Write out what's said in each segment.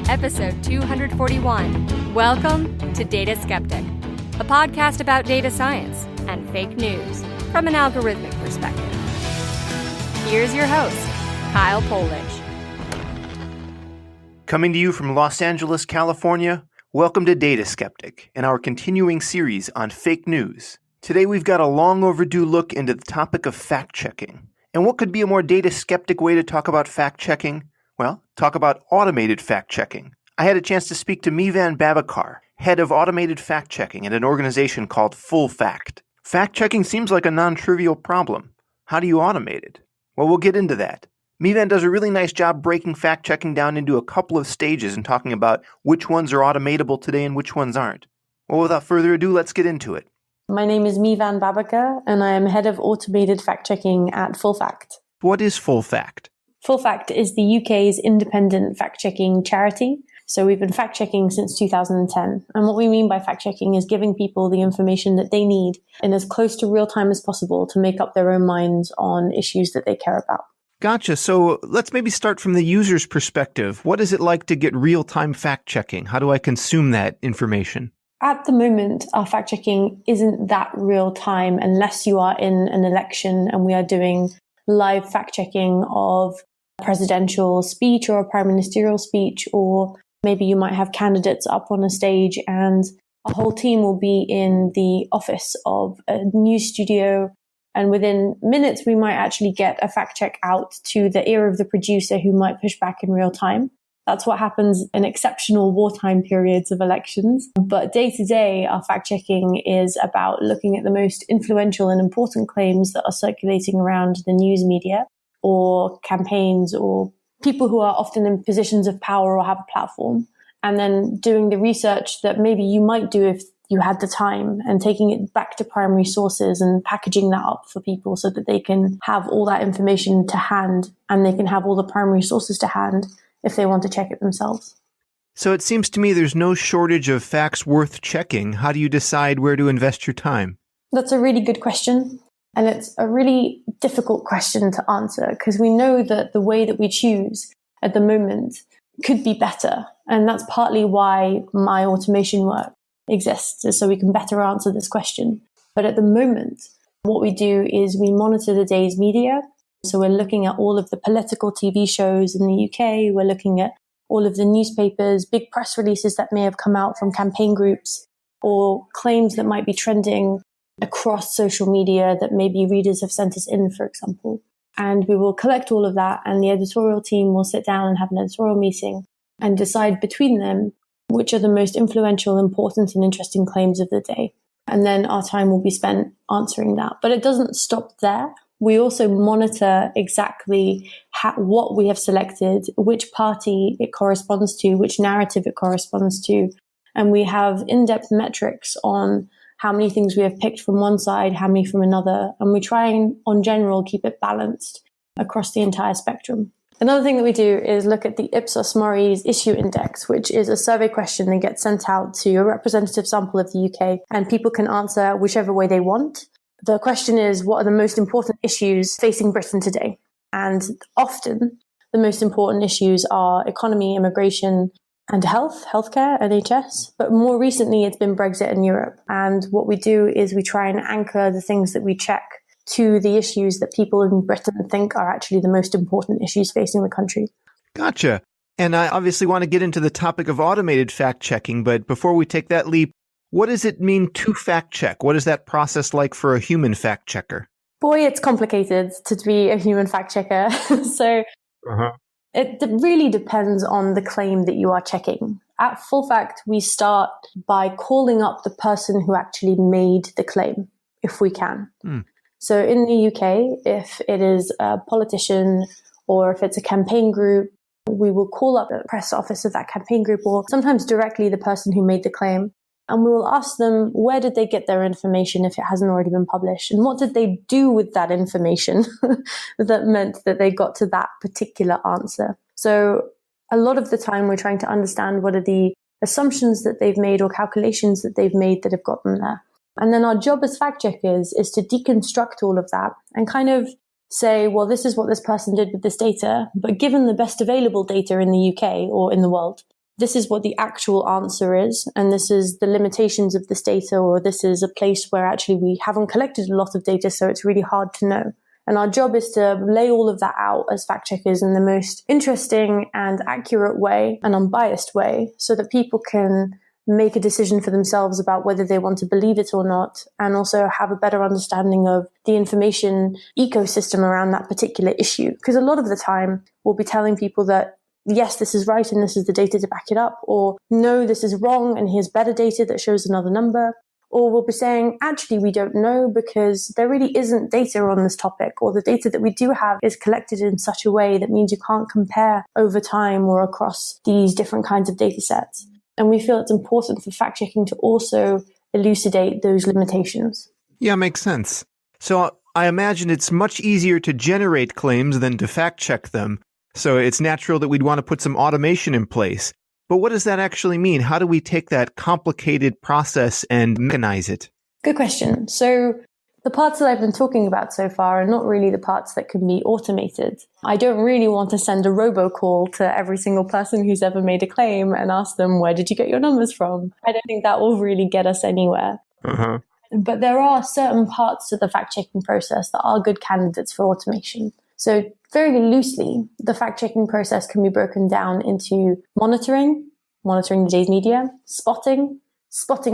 episode 241. Welcome to Data Skeptic, a podcast about data science and fake news from an algorithmic perspective. Here's your host, Kyle Polich. Coming to you from Los Angeles, California, welcome to Data Skeptic and our continuing series on fake news. Today we've got a long overdue look into the topic of fact-checking. And what could be a more data skeptic way to talk about fact-checking? Well, talk about automated fact-checking. I had a chance to speak to Mivan Babakar, head of automated fact-checking at an organization called FullFact. Fact-checking seems like a non-trivial problem. How do you automate it? Well, we'll get into that. Mivan does a really nice job breaking fact-checking down into a couple of stages and talking about which ones are automatable today and which ones aren't. Well, without further ado, let's get into it. My name is Mivan Babakar, and I am head of automated fact-checking at FullFact. What is FullFact? FullFact is the UK's independent fact-checking charity. So we've been fact-checking since 2010. And what we mean by fact-checking is giving people the information that they need in as close to real time as possible to make up their own minds on issues that they care about. Gotcha. So let's maybe start from the user's perspective. What is it like to get real-time fact-checking? How do I consume that information? At the moment, our fact-checking isn't that real time unless you are in an election and we are doing live fact-checking of a presidential speech or a prime ministerial speech, or maybe you might have candidates up on a stage and a whole team will be in the office of a news studio. And within minutes, we might actually get a fact-check out to the ear of the producer who might push back in real time. That's what happens in exceptional wartime periods of elections. But day to day, our fact-checking is about looking at the most influential and important claims that are circulating around the news media or campaigns or people who are often in positions of power or have a platform, and then doing the research that maybe you might do if you had the time and taking it back to primary sources and packaging that up for people so that they can have all that information to hand and they can have all the primary sources to hand if they want to check it themselves. So it seems to me there's no shortage of facts worth checking. How do you decide where to invest your time? That's a really good question. And it's a really difficult question to answer because we know that the way that we choose at the moment could be better. And that's partly why my automation work exists, is so we can better answer this question. But at the moment, what we do is we monitor the day's media. So we're looking at all of the political TV shows in the UK. We're looking at all of the newspapers, big press releases that may have come out from campaign groups or claims that might be trending across social media that maybe readers have sent us in, for example. And we will collect all of that and the editorial team will sit down and have an editorial meeting and decide between them which are the most influential, important and interesting claims of the day. And then our time will be spent answering that. But it doesn't stop there. We also monitor exactly what we have selected, which party it corresponds to, which narrative it corresponds to. And we have in-depth metrics on how many things we have picked from one side, how many from another. And we try and, on general, keep it balanced across the entire spectrum. Another thing that we do is look at the Ipsos Mori's issue index, which is a survey question that gets sent out to a representative sample of the UK, and people can answer whichever way they want. The question is, what are the most important issues facing Britain today? And often the most important issues are economy, immigration, and healthcare, NHS. But more recently, it's been Brexit and Europe. And what we do is we try and anchor the things that we check to the issues that people in Britain think are actually the most important issues facing the country. Gotcha. And I obviously want to get into the topic of automated fact-checking, but before we take that leap, what does it mean to fact-check? What is that process like for a human fact-checker? Boy, it's complicated to be a human fact-checker. So It really depends on the claim that you are checking. At FullFact, we start by calling up the person who actually made the claim, if we can. So in the UK, if it is a politician or if it's a campaign group, we will call up the press office of that campaign group or sometimes directly the person who made the claim. And we will ask them, where did they get their information if it hasn't already been published? And what did they do with that information that meant that they got to that particular answer? So a lot of the time we're trying to understand what are the assumptions that they've made or calculations that they've made that have got them there. And then our job as fact checkers is to deconstruct all of that and kind of say, well, this is what this person did with this data, but given the best available data in the UK or in the world, this is what the actual answer is, and this is the limitations of this data, or this is a place where actually we haven't collected a lot of data, so it's really hard to know. And our job is to lay all of that out as fact checkers in the most interesting and accurate way and unbiased way, so that people can make a decision for themselves about whether they want to believe it or not, and also have a better understanding of the information ecosystem around that particular issue. Because a lot of the time we'll be telling people that, yes, this is right and this is the data to back it up, or no, this is wrong and here's better data that shows another number. Or we'll be saying, actually, we don't know because there really isn't data on this topic, or the data that we do have is collected in such a way that means you can't compare over time or across these different kinds of data sets. And we feel it's important for fact checking to also elucidate those limitations. Yeah, makes sense. So I imagine it's much easier to generate claims than to fact check them. So it's natural that we'd want to put some automation in place. But what does that actually mean? How do we take that complicated process and mechanize it? Good question. So the parts that I've been talking about so far are not really the parts that can be automated. I don't really want to send a robocall to every single person who's ever made a claim and ask them, where did you get your numbers from? I don't think that will really get us anywhere. But there are certain parts to the fact-checking process that are good candidates for automation. So very loosely, the fact-checking process can be broken down into monitoring the day's media, spotting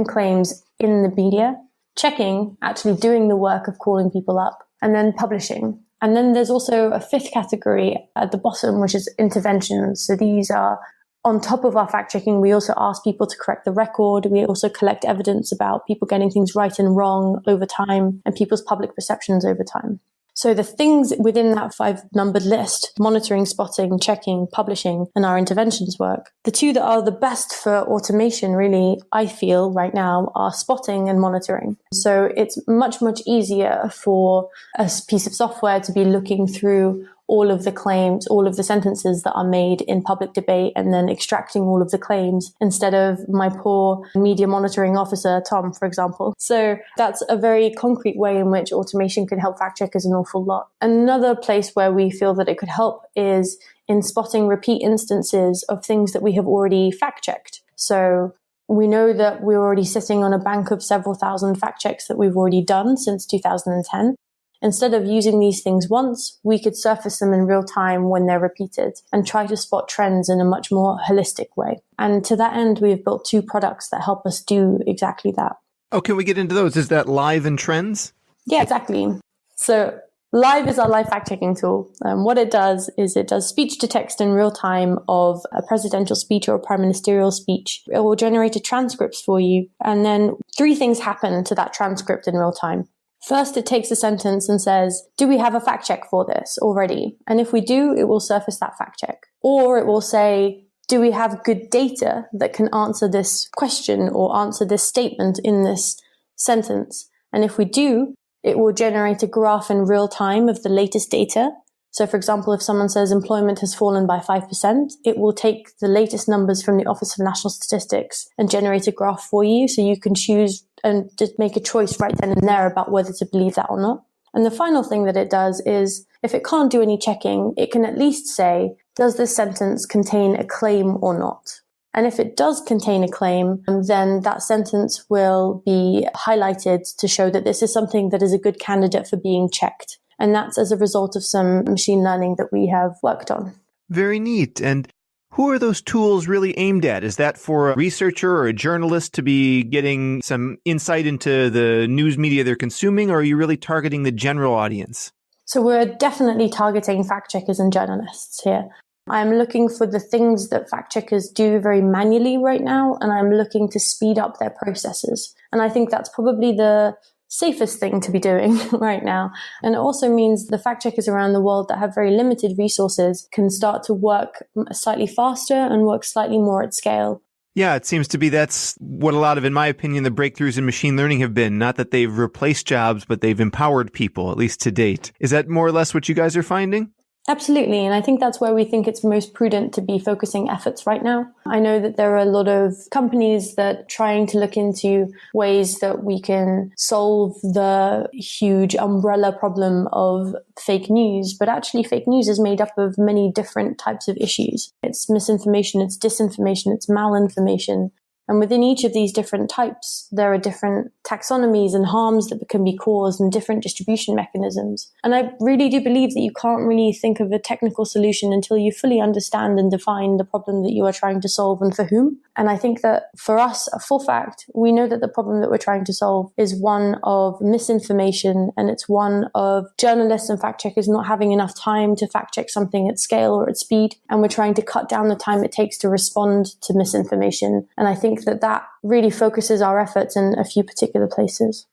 claims in the media, checking, actually doing the work of calling people up, and then publishing. And then there's also a fifth category at the bottom, which is interventions. So these are on top of our fact checking. We also ask people to correct the record. We also collect evidence about people getting things right and wrong over time and people's public perceptions over time. So the things within that 5-numbered list, monitoring, spotting, checking, publishing, and our interventions work, the two that are the best for automation really, I feel right now, are spotting and monitoring. So it's much, much easier for a piece of software to be looking through all of the claims, all of the sentences that are made in public debate, and then extracting all of the claims instead of my poor media monitoring officer, Tom, for example. So that's a very concrete way in which automation can help fact checkers an awful lot. Another place where we feel that it could help is in spotting repeat instances of things that we have already fact checked. So we know that we're already sitting on a bank of several thousand fact checks that we've already done since 2010. Instead of using these things once, we could surface them in real time when they're repeated and try to spot trends in a much more holistic way. And to that end, we have built 2 products that help us do exactly that. Oh, can we get into those? Is that Live and Trends? Yeah, exactly. So Live is our live fact-checking tool. What it does is it does speech to text in real time of a presidential speech or a prime ministerial speech. It will generate a transcript for you. And then 3 things happen to that transcript in real time. First, it takes a sentence and says, do we have a fact check for this already? And if we do, it will surface that fact check. Or it will say, do we have good data that can answer this question or answer this statement in this sentence? And if we do, it will generate a graph in real time of the latest data. So for example, if someone says employment has fallen by 5%, it will take the latest numbers from the Office of National Statistics and generate a graph for you. So you can choose and just make a choice right then and there about whether to believe that or not. And the final thing that it does is if it can't do any checking, it can at least say, does this sentence contain a claim or not? And if it does contain a claim, then that sentence will be highlighted to show that this is something that is a good candidate for being checked. And that's as a result of some machine learning that we have worked on. Very neat. And who are those tools really aimed at? Is that for a researcher or a journalist to be getting some insight into the news media they're consuming, or are you really targeting the general audience? So we're definitely targeting fact checkers and journalists here. I'm looking for the things that fact checkers do very manually right now, and I'm looking to speed up their processes. And I think that's probably the safest thing to be doing right now. And it also means the fact checkers around the world that have very limited resources can start to work slightly faster and work slightly more at scale. Yeah, it seems to be that's what a lot of, in my opinion, the breakthroughs in machine learning have been. Not that they've replaced jobs, but they've empowered people, at least to date. Is that more or less what you guys are finding? Absolutely. And I think that's where we think it's most prudent to be focusing efforts right now. I know that there are a lot of companies that are trying to look into ways that we can solve the huge umbrella problem of fake news. But actually, fake news is made up of many different types of issues. It's misinformation, it's disinformation, it's malinformation. And within each of these different types, there are different taxonomies and harms that can be caused and different distribution mechanisms. And I really do believe that you can't really think of a technical solution until you fully understand and define the problem that you are trying to solve and for whom. And I think that for us, for fact, we know that the problem that we're trying to solve is one of misinformation, and it's one of journalists and fact checkers not having enough time to fact check something at scale or at speed. And we're trying to cut down the time it takes to respond to misinformation. And I think that really focuses our efforts in a few particular places.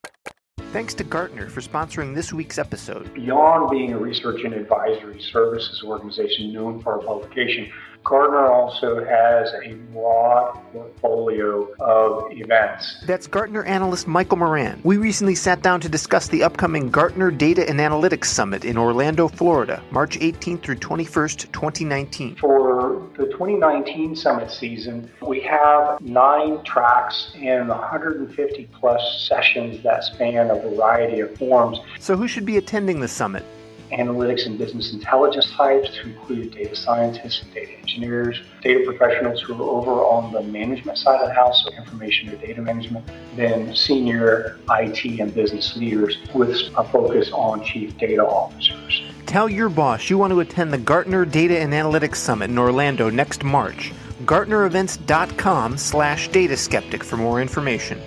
Thanks to Gartner for sponsoring this week's episode. Beyond being a research and advisory services organization known for our publication, Gartner also has a broad portfolio of events. That's Gartner analyst Michael Moran. We recently sat down to discuss the upcoming Gartner Data and Analytics Summit in Orlando, Florida, March 18th through 21st, 2019. For the 2019 summit season, we have 9 tracks and 150 plus sessions that span a variety of forms. So who should be attending the summit? Analytics and business intelligence types, to include data scientists and data engineers, data professionals who are over on the management side of the house, so information or data management, then senior IT and business leaders with a focus on chief data officers. Tell your boss you want to attend the Gartner Data and Analytics Summit in Orlando next March. GartnerEvents.com/dataskeptic for more information.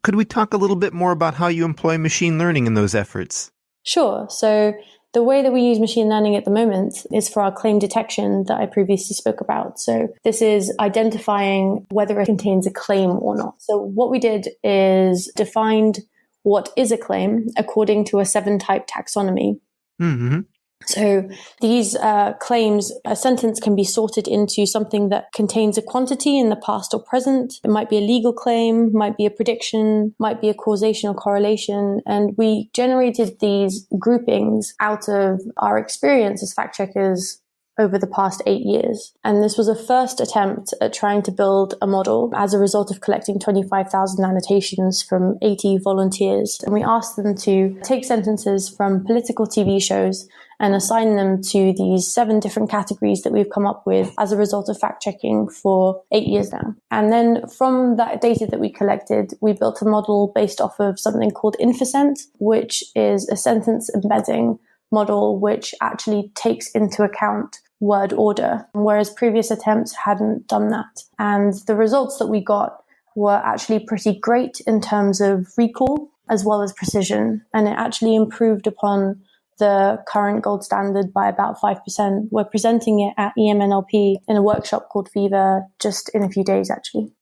Could we talk a little bit more about how you employ machine learning in those efforts? Sure. So the way that we use machine learning at the moment is for our claim detection that I previously spoke about. So this is identifying whether it contains a claim or not. So what we did is defined what is a claim according to a 7-type taxonomy. Mm-hmm. So these claims, a sentence can be sorted into something that contains a quantity in the past or present. It might be a legal claim, might be a prediction, might be a causation or correlation. And we generated these groupings out of our experience as fact checkers over the past 8 years. And this was a first attempt at trying to build a model as a result of collecting 25,000 annotations from 80 volunteers. And we asked them to take sentences from political TV shows and assign them to these 7 different categories that we've come up with as a result of fact-checking for 8 years now. And then from that data that we collected, we built a model based off of something called Infocent, which is a sentence embedding model which actually takes into account word order, whereas previous attempts hadn't done that. And the results that we got were actually pretty great in terms of recall as well as precision. And it actually improved upon the current gold standard by about 5%. We're presenting it at EMNLP in a workshop called Viva just in a few days, actually.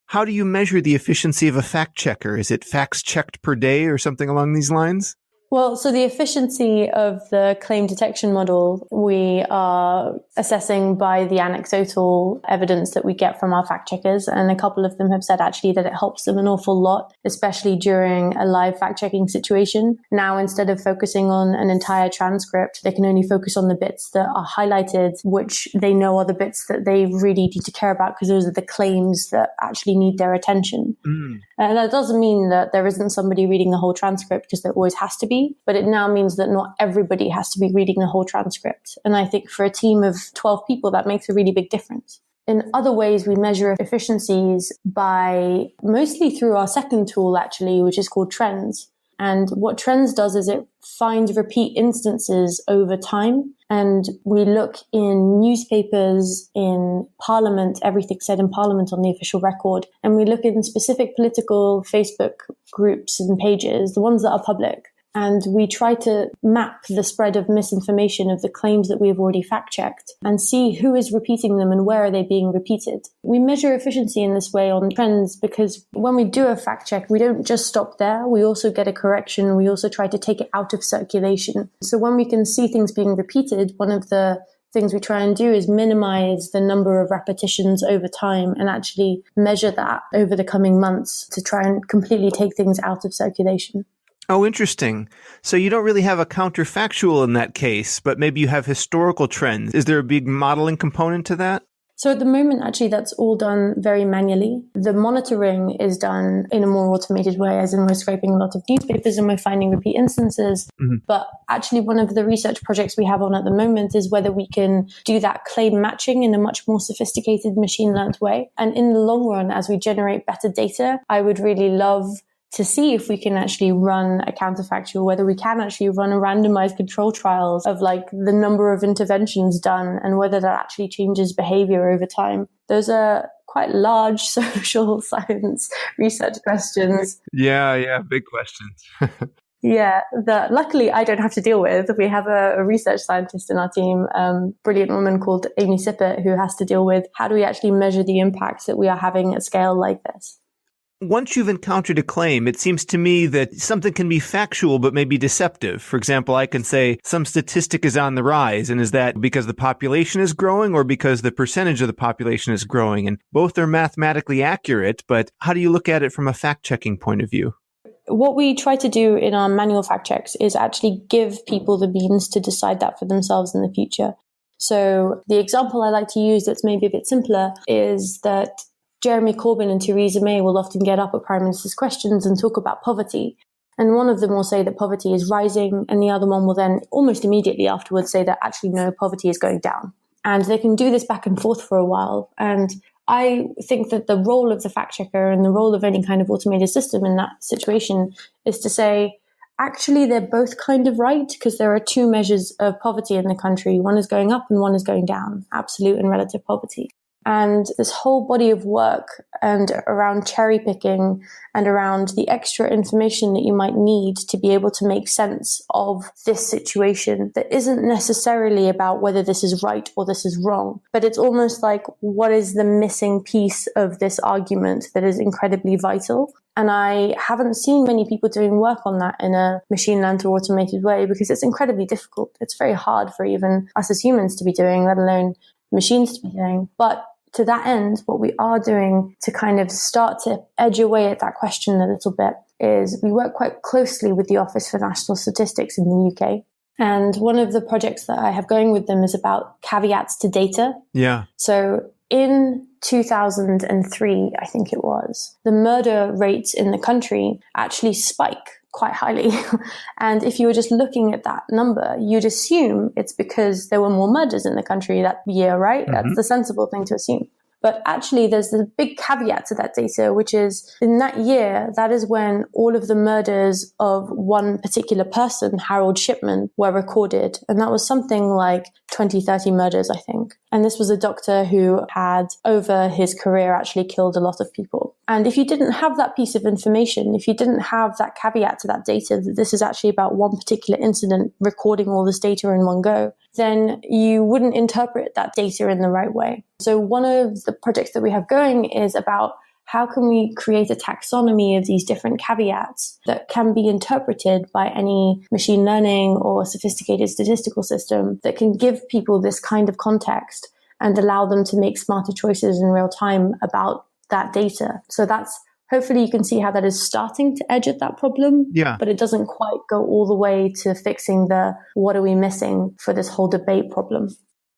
How do you measure the efficiency of a fact checker? Is it facts checked per day or something along these lines? Well, so the efficiency of the claim detection model, we are assessing by the anecdotal evidence that we get from our fact checkers. And a couple of them have said actually that it helps them an awful lot, especially during a live fact checking situation. Now, instead of focusing on an entire transcript, they can only focus on the bits that are highlighted, which they know are the bits that they really need to care about because those are the claims that actually need their attention. And that doesn't mean that there isn't somebody reading the whole transcript, because there always has to be. But it now means that not everybody has to be reading the whole transcript. And I think for a team of 12 people, that makes a really big difference. In other ways, we measure efficiencies by mostly through our second tool, actually, which is called Trends. And what Trends does is it finds repeat instances over time. And we look in newspapers, in Parliament, everything said in Parliament on the official record. And we look in specific political Facebook groups and pages, the ones that are public. And we try to map the spread of misinformation of the claims that we've already fact-checked and see who is repeating them and where are they being repeated. We measure efficiency in this way on Trends because when we do a fact-check, we don't just stop there. We also get a correction. We also try to take it out of circulation. So when we can see things being repeated, one of the things we try and do is minimize the number of repetitions over time and actually measure that over the coming months to try and completely take things out of circulation. Oh, interesting. So you don't really have a counterfactual in that case, but maybe you have historical trends. Is there a big modeling component to that? So at the moment, actually, that's all done very manually. The monitoring is done in a more automated way, as in we're scraping a lot of newspapers and we're finding repeat instances. Mm-hmm. But actually, one of the research projects we have on at the moment is whether we can do that claim matching in a much more sophisticated machine learned way. And in the long run, as we generate better data, I would really love to see if we can actually run a counterfactual, whether we can actually run a randomized control trials of like the number of interventions done and whether that actually changes behavior over time. Those are quite large social science research questions. Yeah, big questions. Yeah, that luckily I don't have to deal with. We have a research scientist in our team, brilliant woman called Amy Sippett, who has to deal with how do we actually measure the impacts that we are having at scale like this. Once you've encountered a claim, it seems to me that something can be factual but maybe deceptive. For example, I can say some statistic is on the rise, and is that because the population is growing or because the percentage of the population is growing? And both are mathematically accurate, but how do you look at it from a fact-checking point of view? What we try to do in our manual fact checks is actually give people the means to decide that for themselves in the future. So the example I like to use that's maybe a bit simpler is that Jeremy Corbyn and Theresa May will often get up at Prime Minister's questions and talk about poverty. And one of them will say that poverty is rising, and the other one will then almost immediately afterwards say that actually no, poverty is going down. And they can do this back and forth for a while. And I think that the role of the fact checker and the role of any kind of automated system in that situation is to say, actually, they're both kind of right, because there are two measures of poverty in the country. One is going up and one is going down, absolute and relative poverty. And this whole body of work and around cherry picking and around the extra information that you might need to be able to make sense of this situation that isn't necessarily about whether this is right or this is wrong, but it's almost like what is the missing piece of this argument that is incredibly vital. And I haven't seen many people doing work on that in a machine learned or automated way because it's incredibly difficult. It's very hard for even us as humans to be doing, let alone machines to be doing. But to that end, what we are doing to kind of start to edge away at that question a little bit is we work quite closely with the Office for National Statistics in the UK. And one of the projects that I have going with them is about caveats to data. Yeah. So in 2003, I think it was, the murder rates in the country actually spike quite highly. And if you were just looking at that number, you'd assume it's because there were more murders in the country that year, right? Mm-hmm. That's the sensible thing to assume. But actually, there's the big caveat to that data, which is in that year, that is when all of the murders of one particular person, Harold Shipman, were recorded. And that was something like 20, 30 murders, I think. And this was a doctor who had, over his career, actually killed a lot of people. And if you didn't have that piece of information, if you didn't have that caveat to that data, that this is actually about one particular incident recording all this data in one go, then you wouldn't interpret that data in the right way. So one of the projects that we have going is about how can we create a taxonomy of these different caveats that can be interpreted by any machine learning or sophisticated statistical system that can give people this kind of context and allow them to make smarter choices in real time about that data. So that's, hopefully you can see how that is starting to edge at that problem, but it doesn't quite go all the way to fixing the what are we missing for this whole debate problem.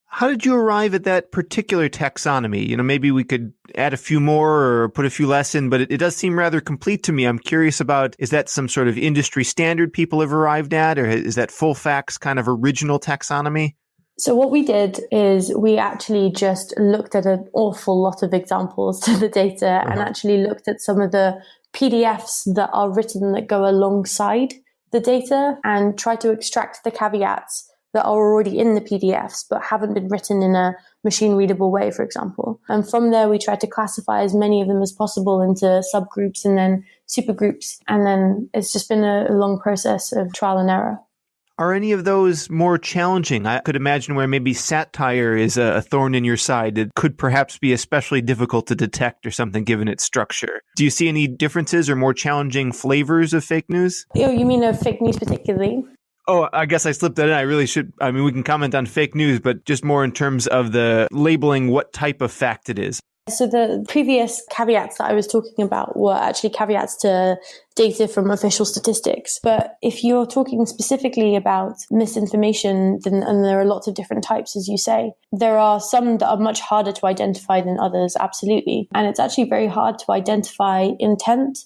How did you arrive at that particular taxonomy? You know, maybe we could add a few more or put a few less in, but it does seem rather complete to me. I'm curious about, is that some sort of industry standard people have arrived at, or is that Fullfact's kind of original taxonomy? So what we did is we actually just looked at an awful lot of examples to the data and actually looked at some of the PDFs that are written that go alongside the data and try to extract the caveats that are already in the PDFs but haven't been written in a machine readable way, for example. And from there, we tried to classify as many of them as possible into subgroups and then supergroups. And then it's just been a long process of trial and error. Are any of those more challenging? I could imagine where maybe satire is a thorn in your side. It could perhaps be especially difficult to detect or something given its structure. Do you see any differences or more challenging flavors of fake news? Oh, you mean of fake news particularly? Oh, I guess I slipped that in. I really should. I mean, we can comment on fake news, but just more in terms of the labeling what type of fact it is. So the previous caveats that I was talking about were actually caveats to data from official statistics. But if you're talking specifically about misinformation, then, and there are lots of different types, as you say, there are some that are much harder to identify than others, absolutely. And it's actually very hard to identify intent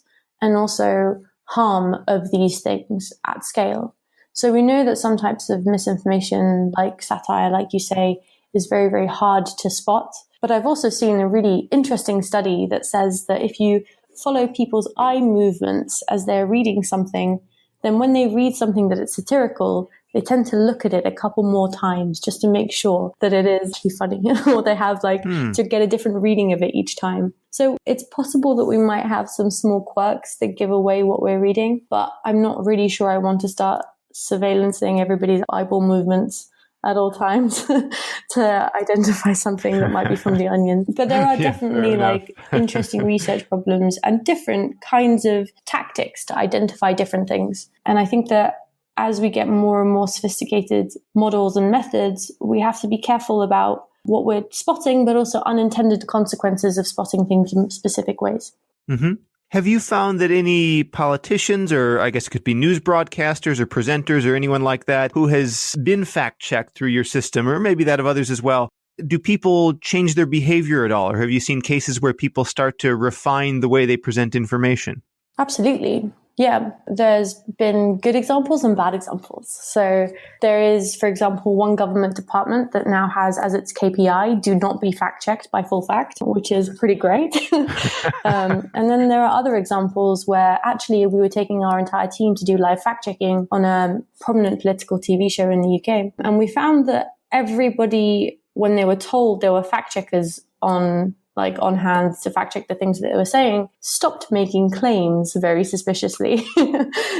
and also harm of these things at scale. So we know that some types of misinformation, like satire, like you say, is very, very hard to spot. But I've also seen a really interesting study that says that if you follow people's eye movements as they're reading something, then when they read something that is satirical, they tend to look at it a couple more times just to make sure that it is actually funny, or they have to get a different reading of it each time. So it's possible that we might have some small quirks that give away what we're reading, but I'm not really sure I want to start surveillancing everybody's eyeball movements at all times to identify something that might be from The Onion. But there are definitely interesting research problems and different kinds of tactics to identify different things. And I think that as we get more and more sophisticated models and methods, we have to be careful about what we're spotting, but also unintended consequences of spotting things in specific ways. Mm-hmm. Have you found that any politicians, or I guess it could be news broadcasters or presenters or anyone like that, who has been fact-checked through your system, or maybe that of others as well, do people change their behavior at all? Or have you seen cases where people start to refine the way they present information? Absolutely. Yeah, there's been good examples and bad examples. So there is, for example, one government department that now has as its KPI, do not be fact-checked by full fact, which is pretty great. And then there are other examples where actually we were taking our entire team to do live fact-checking on a prominent political TV show in the UK. And we found that everybody, when they were told there were fact-checkers on hand to fact check the things that they were saying, stopped making claims very suspiciously.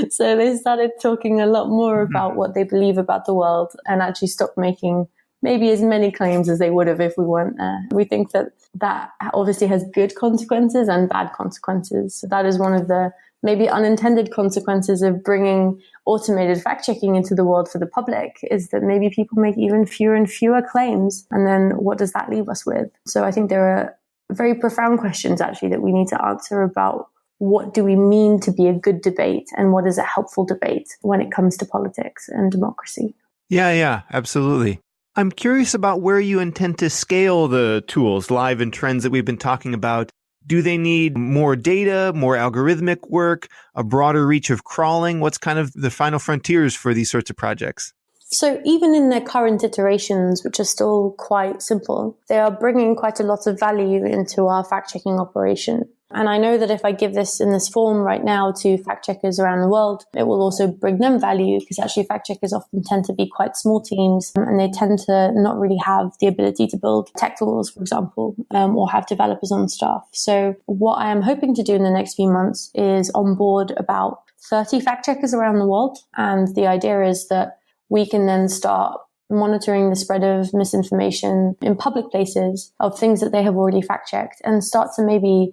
So they started talking a lot more about what they believe about the world and actually stopped making maybe as many claims as they would have if we weren't there. We think that obviously has good consequences and bad consequences. So that is one of the maybe unintended consequences of bringing automated fact-checking into the world for the public, is that maybe people make even fewer and fewer claims. And then what does that leave us with? So I think there are very profound questions actually that we need to answer about what do we mean to be a good debate and what is a helpful debate when it comes to politics and democracy. Yeah, absolutely. I'm curious about where you intend to scale the tools, Live and Trends, that we've been talking about. Do they need more data, more algorithmic work, a broader reach of crawling? What's kind of the final frontiers for these sorts of projects? So even in their current iterations, which are still quite simple, they are bringing quite a lot of value into our fact-checking operation. And I know that if I give this in this form right now to fact-checkers around the world, it will also bring them value, because actually fact-checkers often tend to be quite small teams and they tend to not really have the ability to build tech tools, for example, or have developers on staff. So what I am hoping to do in the next few months is onboard about 30 fact-checkers around the world. And the idea is that we can then start monitoring the spread of misinformation in public places of things that they have already fact-checked, and start to maybe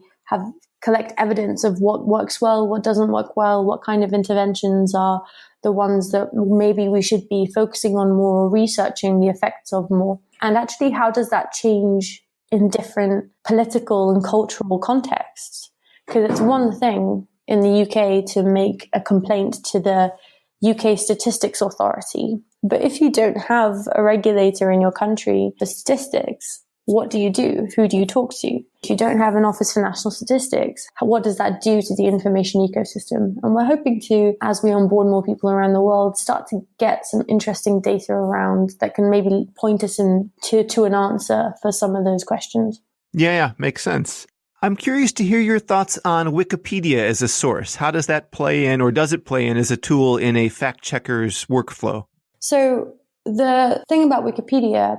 collect evidence of what works well, what doesn't work well, what kind of interventions are the ones that maybe we should be focusing on more or researching the effects of more. And actually, how does that change in different political and cultural contexts? Because it's one thing in the UK to make a complaint to the UK Statistics Authority. But if you don't have a regulator in your country for statistics, what do you do? Who do you talk to? If you don't have an Office for National Statistics, what does that do to the information ecosystem? And we're hoping to, as we onboard more people around the world, start to get some interesting data around that can maybe point us to an answer for some of those questions. Yeah, makes sense. I'm curious to hear your thoughts on Wikipedia as a source. How does that play in, or does it play in as a tool in a fact-checker's workflow? So the thing about Wikipedia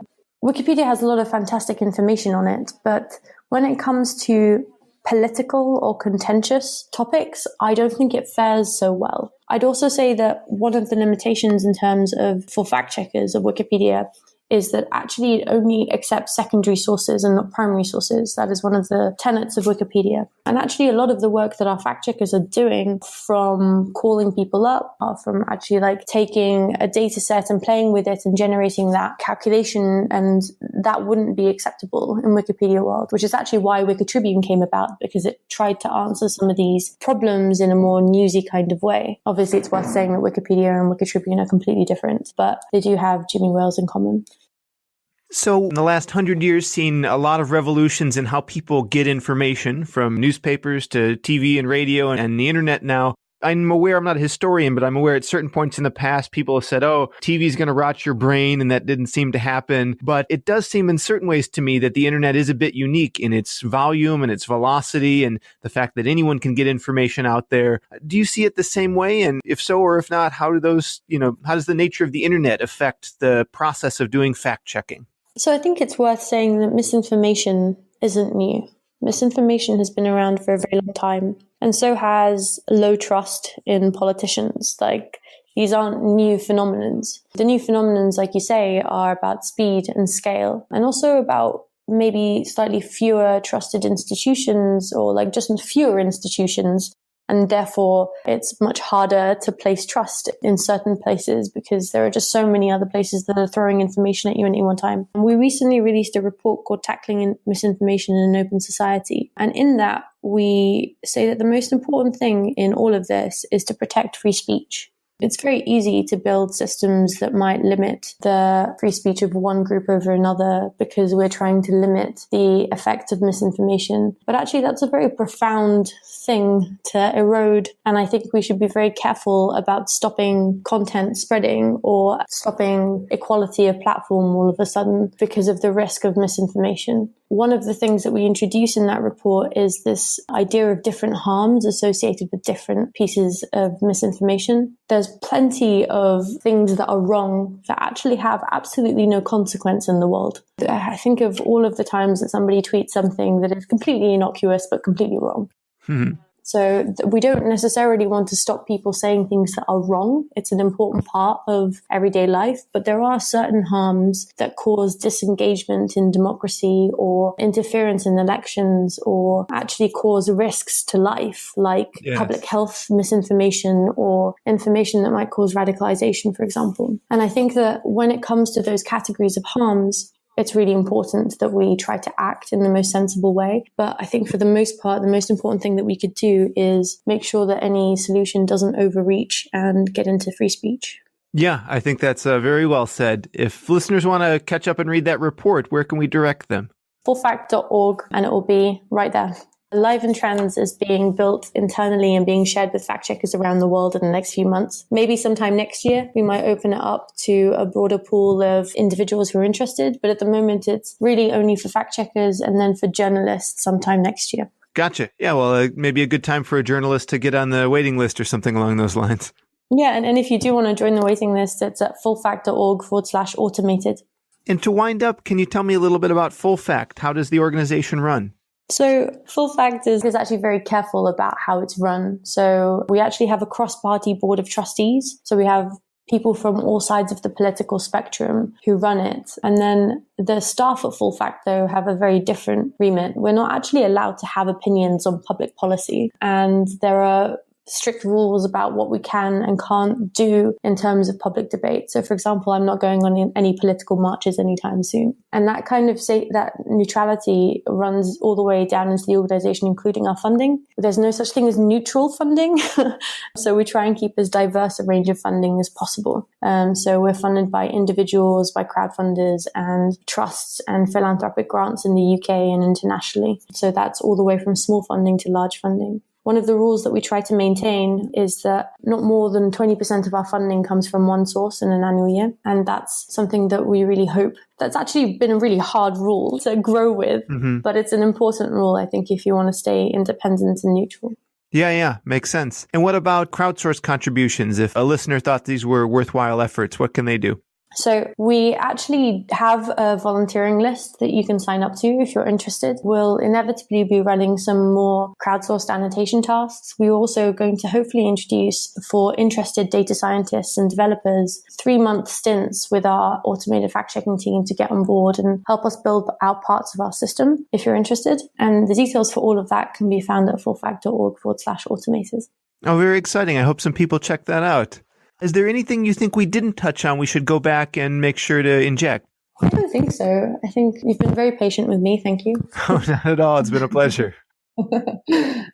has a lot of fantastic information on it, but when it comes to political or contentious topics, I don't think it fares so well. I'd also say that one of the limitations in terms of for fact checkers of Wikipedia is that actually it only accepts secondary sources and not primary sources. That is one of the tenets of Wikipedia. And actually a lot of the work that our fact checkers are doing, from calling people up, or from actually like taking a data set and playing with it and generating that calculation, and that wouldn't be acceptable in Wikipedia world, which is actually why Wikitribune came about, because it tried to answer some of these problems in a more newsy kind of way. Obviously, it's worth saying that Wikipedia and Wikitribune are completely different, but they do have Jimmy Wales in common. So in the last 100 years, seen a lot of revolutions in how people get information, from newspapers to TV and radio and the internet now. I'm aware, I'm not a historian, but I'm aware at certain points in the past, people have said, oh, TV is going to rot your brain, and that didn't seem to happen. But it does seem in certain ways to me that the internet is a bit unique in its volume and its velocity and the fact that anyone can get information out there. Do you see it the same way? And if so, or if not, how does the nature of the internet affect the process of doing fact checking? So I think it's worth saying that misinformation isn't new. Misinformation has been around for a very long time, and so has low trust in politicians. Like, these aren't new phenomenons. The new phenomenons, like you say, are about speed and scale, and also about maybe slightly fewer trusted institutions, or like just fewer institutions. And therefore, it's much harder to place trust in certain places because there are just so many other places that are throwing information at you at any one time. And we recently released a report called Tackling Misinformation in an Open Society. And in that, we say that the most important thing in all of this is to protect free speech. It's very easy to build systems that might limit the free speech of one group over another because we're trying to limit the effect of misinformation. But actually, that's a very profound thing to erode. And I think we should be very careful about stopping content spreading or stopping equality of platform all of a sudden because of the risk of misinformation. One of the things that we introduce in that report is this idea of different harms associated with different pieces of misinformation. There's plenty of things that are wrong that actually have absolutely no consequence in the world. I think of all of the times that somebody tweets something that is completely innocuous but completely wrong. Mm-hmm. So we don't necessarily want to stop people saying things that are wrong. It's an important part of everyday life, but there are certain harms that cause disengagement in democracy or interference in elections or actually cause risks to life, like public health misinformation or information that might cause radicalization, for example. And I think that when it comes to those categories of harms, it's really important that we try to act in the most sensible way. But I think for the most part, the most important thing that we could do is make sure that any solution doesn't overreach and get into free speech. Yeah, I think that's very well said. If listeners want to catch up and read that report, where can we direct them? Fullfact.org, and it will be right there. Live and Trans is being built internally and being shared with fact checkers around the world in the next few months. Maybe sometime next year, we might open it up to a broader pool of individuals who are interested. But at the moment, it's really only for fact checkers and then for journalists sometime next year. Gotcha. Yeah, well, maybe a good time for a journalist to get on the waiting list or something along those lines. Yeah, and if you do want to join the waiting list, it's at fullfact.org/automated. And to wind up, can you tell me a little bit about Full Fact? How does the organization run? So Full Fact is actually very careful about how it's run. So we actually have a cross-party board of trustees. So we have people from all sides of the political spectrum who run it. And then the staff at Full Fact, though, have a very different remit. We're not actually allowed to have opinions on public policy. And there are strict rules about what we can and can't do in terms of public debate. So, for example, I'm not going on any political marches anytime soon. And that kind of that neutrality runs all the way down into the organization, including our funding. There's no such thing as neutral funding. So we try and keep as diverse a range of funding as possible. So we're funded by individuals, by crowdfunders and trusts and philanthropic grants in the UK and internationally. So that's all the way from small funding to large funding. One of the rules that we try to maintain is that not more than 20% of our funding comes from one source in an annual year. And that's something that we really hope. That's actually been a really hard rule to grow with, but it's an important rule, I think, if you want to stay independent and neutral. Yeah, makes sense. And what about crowdsourced contributions? If a listener thought these were worthwhile efforts, what can they do? So we actually have a volunteering list that you can sign up to if you're interested. We'll inevitably be running some more crowdsourced annotation tasks. We're also going to hopefully introduce, for interested data scientists and developers, 3-month stints with our automated fact-checking team to get on board and help us build out parts of our system if you're interested. And the details for all of that can be found at fullfact.org/automated. Oh, very exciting. I hope some people check that out. Is there anything you think we didn't touch on we should go back and make sure to inject? I don't think so. I think you've been very patient with me. Thank you. Oh, not at all. It's been a pleasure. Let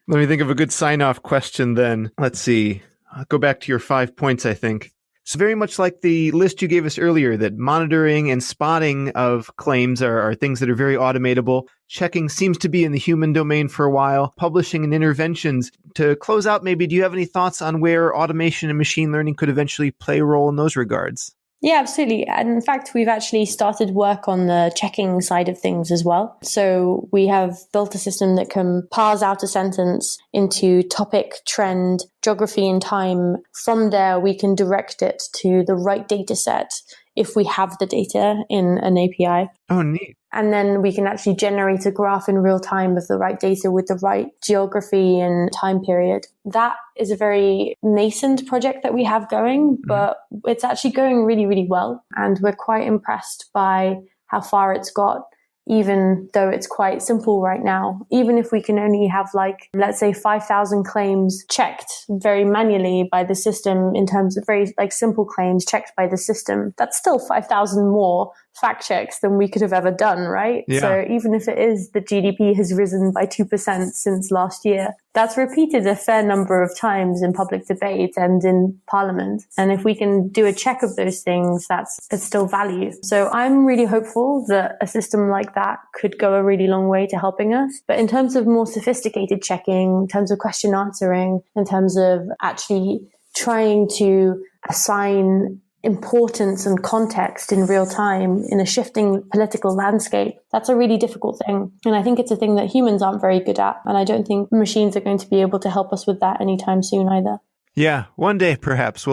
me think of a good sign-off question then. Let's see. I'll go back to your 5 points, I think. So very much like the list you gave us earlier, that monitoring and spotting of claims are things that are very automatable. Checking seems to be in the human domain for a while. Publishing and interventions. To close out, maybe, do you have any thoughts on where automation and machine learning could eventually play a role in those regards? Yeah, absolutely. And in fact, we've actually started work on the checking side of things as well. So we have built a system that can parse out a sentence into topic, trend, geography, and time. From there, we can direct it to the right data set if we have the data in an API. Oh, neat. And then we can actually generate a graph in real time of the right data with the right geography and time period. That is a very nascent project that we have going, but it's actually going really, really well. And we're quite impressed by how far it's got, even though it's quite simple right now. Even if we can only have let's say 5,000 claims checked very manually by the system in terms of very simple claims checked by the system, that's still 5,000 more fact checks than we could have ever done, right? Yeah. So even if it is the GDP has risen by 2% since last year, that's repeated a fair number of times in public debate and in parliament. And if we can do a check of those things, it's still value. So I'm really hopeful that a system like that could go a really long way to helping us. But in terms of more sophisticated checking, in terms of question answering, in terms of actually trying to assign importance and context in real time in a shifting political landscape, that's a really difficult thing. And I think it's a thing that humans aren't very good at. And I don't think machines are going to be able to help us with that anytime soon either. Yeah, one day perhaps.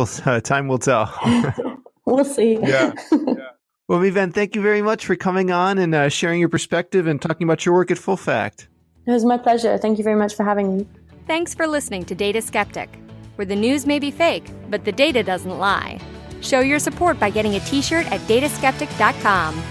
Time will tell. We'll see. Yeah. Well, Vivian, thank you very much for coming on and sharing your perspective and talking about your work at Full Fact. It was my pleasure. Thank you very much for having me. Thanks for listening to Data Skeptic, where the news may be fake, but the data doesn't lie. Show your support by getting a t-shirt at dataskeptic.com.